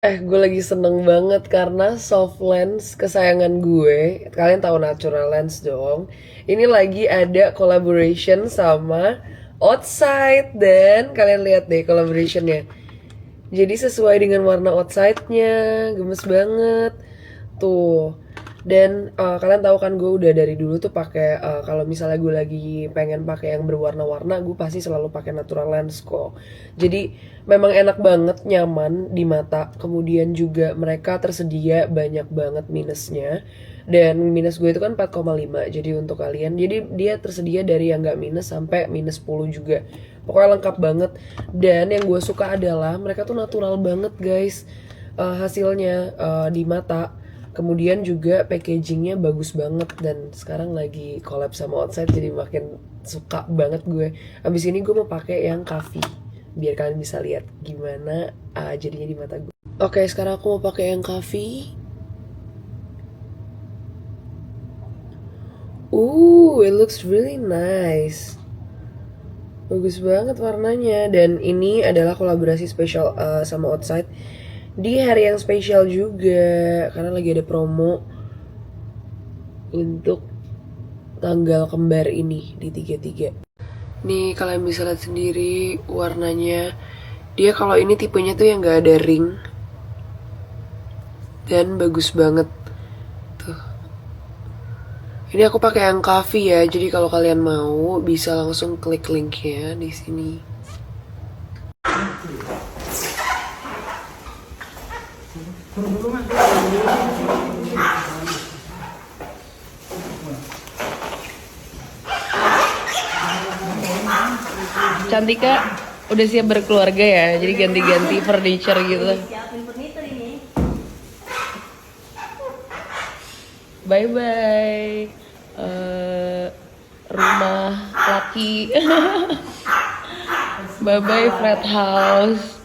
Gue lagi seneng banget karena soft lens kesayangan gue, kalian tahu natural lens dong. Ini lagi ada collaboration sama Outside dan kalian lihat deh collaborationnya. Jadi sesuai dengan warna outside-nya, gemes banget. Tuh. Dan kalian tahu kan gue udah dari dulu tuh pakai kalau misalnya gue lagi pengen pakai yang berwarna-warna, gue pasti selalu pakai natural lens kok. Jadi memang enak banget, nyaman di mata. Kemudian juga mereka tersedia banyak banget minusnya. Dan minus gue itu kan 4,5. Jadi untuk kalian, jadi dia tersedia dari yang nggak minus sampai minus 10 juga. Pokoknya lengkap banget. Dan yang gue suka adalah mereka tuh natural banget guys. Hasilnya di mata. Kemudian juga packagingnya bagus banget dan sekarang lagi collab sama Outside jadi makin suka banget gue. Abis ini gue mau pakai yang coffee biar kalian bisa lihat gimana jadinya di mata gue. Oke, sekarang aku mau pakai yang coffee. It looks really nice. Bagus banget warnanya dan ini adalah kolaborasi spesial sama Outside di hari yang spesial juga karena lagi ada promo untuk tanggal kembar ini di 33. Nih kalian bisa lihat sendiri warnanya. Dia kalau ini tipenya tuh yang gak ada ring dan bagus banget. Tuh. Ini aku pakai yang coffee ya. Jadi kalau kalian mau bisa langsung klik linknya di sini. Cantika udah siap berkeluarga ya, jadi ganti-ganti furniture gitu. Bye bye rumah laki. Bye bye flat house.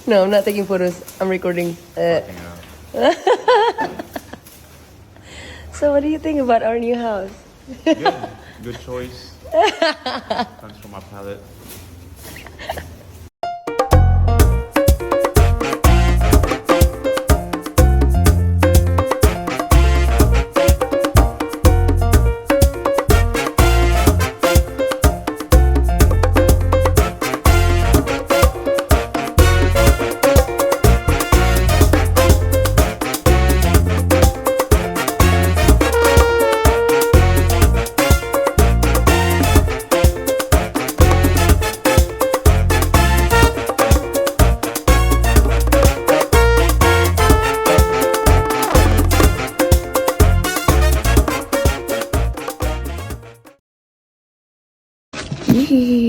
No, I'm not taking photos. I'm recording. So, what do you think about our new house? Good choice. Comes from my palette.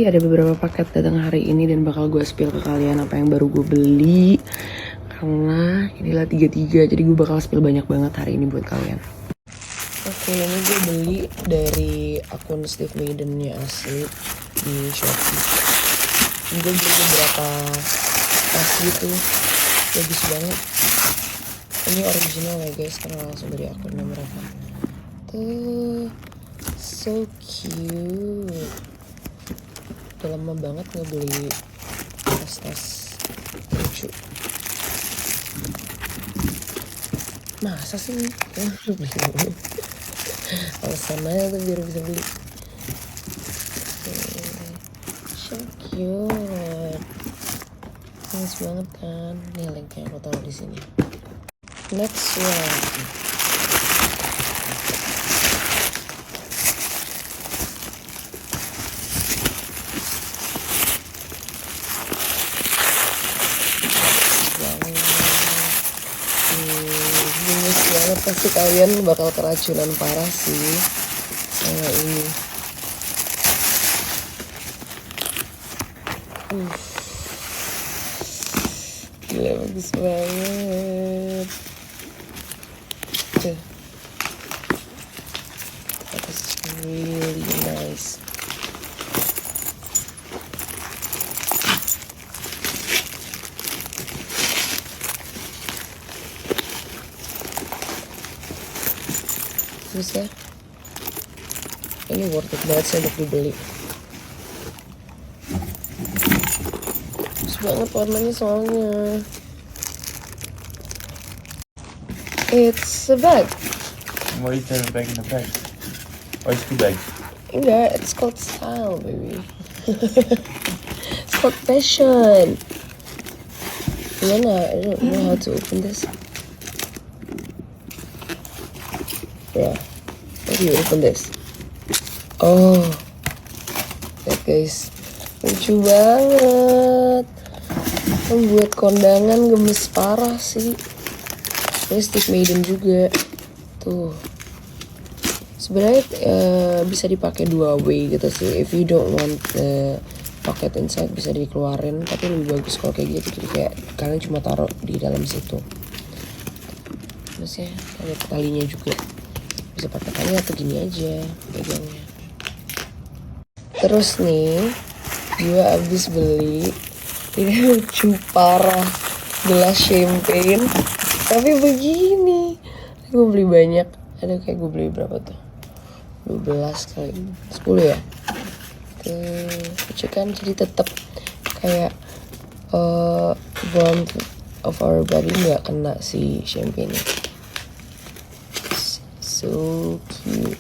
Ada beberapa paket datang hari ini dan bakal gue spill ke kalian apa yang baru gue beli. Karena inilah 33, jadi gue bakal spill banyak banget hari ini buat kalian. Oke, ini gue beli dari akun Steve Madden-nya asli di Shopee. Ini gue beli beberapa tas gitu, bagus banget. Ini original ya guys, karena langsung dari akunnya mereka. Tuh, so cute. Udah lama banget nggak beli tas-tas lucu. Masa sih? Alasan aja tuh biar bisa beli. So cute. Nice banget kan? Nih linknya aku taruh di sini. Next one. Gemes banget, pasti kalian bakal keracunan parah sih sama ini. Gila bagus banget. Tuh. That is really nice. bagus ya. Ini worth it banget sih untuk dibeli. Bagus banget warnanya soalnya. It's a bag. Why is there a bag in the bag? Why is 2 bags? Enggak, it's called style, baby. It's called fashion. Gimana? I don't know how to open this. Yeah. How do you open this? Oh. Lihat guys. Lucu banget. Membuat kondangan gemes parah sih. Ini stick maiden juga. Tuh. Sebenarnya bisa dipakai 2 way gitu sih. If you don't want the pocket inside bisa dikeluarin, tapi lebih bagus kalau kayak gitu. Jadi kayak kalian cuma taruh di dalam situ. Terus ya ada talinya juga. Bisa pakai tali atau gini aja pegangnya. Terus nih, gue abis beli ini lucu parah gelas champagne. Tapi begini, gue beli banyak. Ada kayak gue beli berapa tuh? 12 kali 10 ya. Lucu kan, jadi tetap kayak warmth of our body nggak kena si champagne. So cute.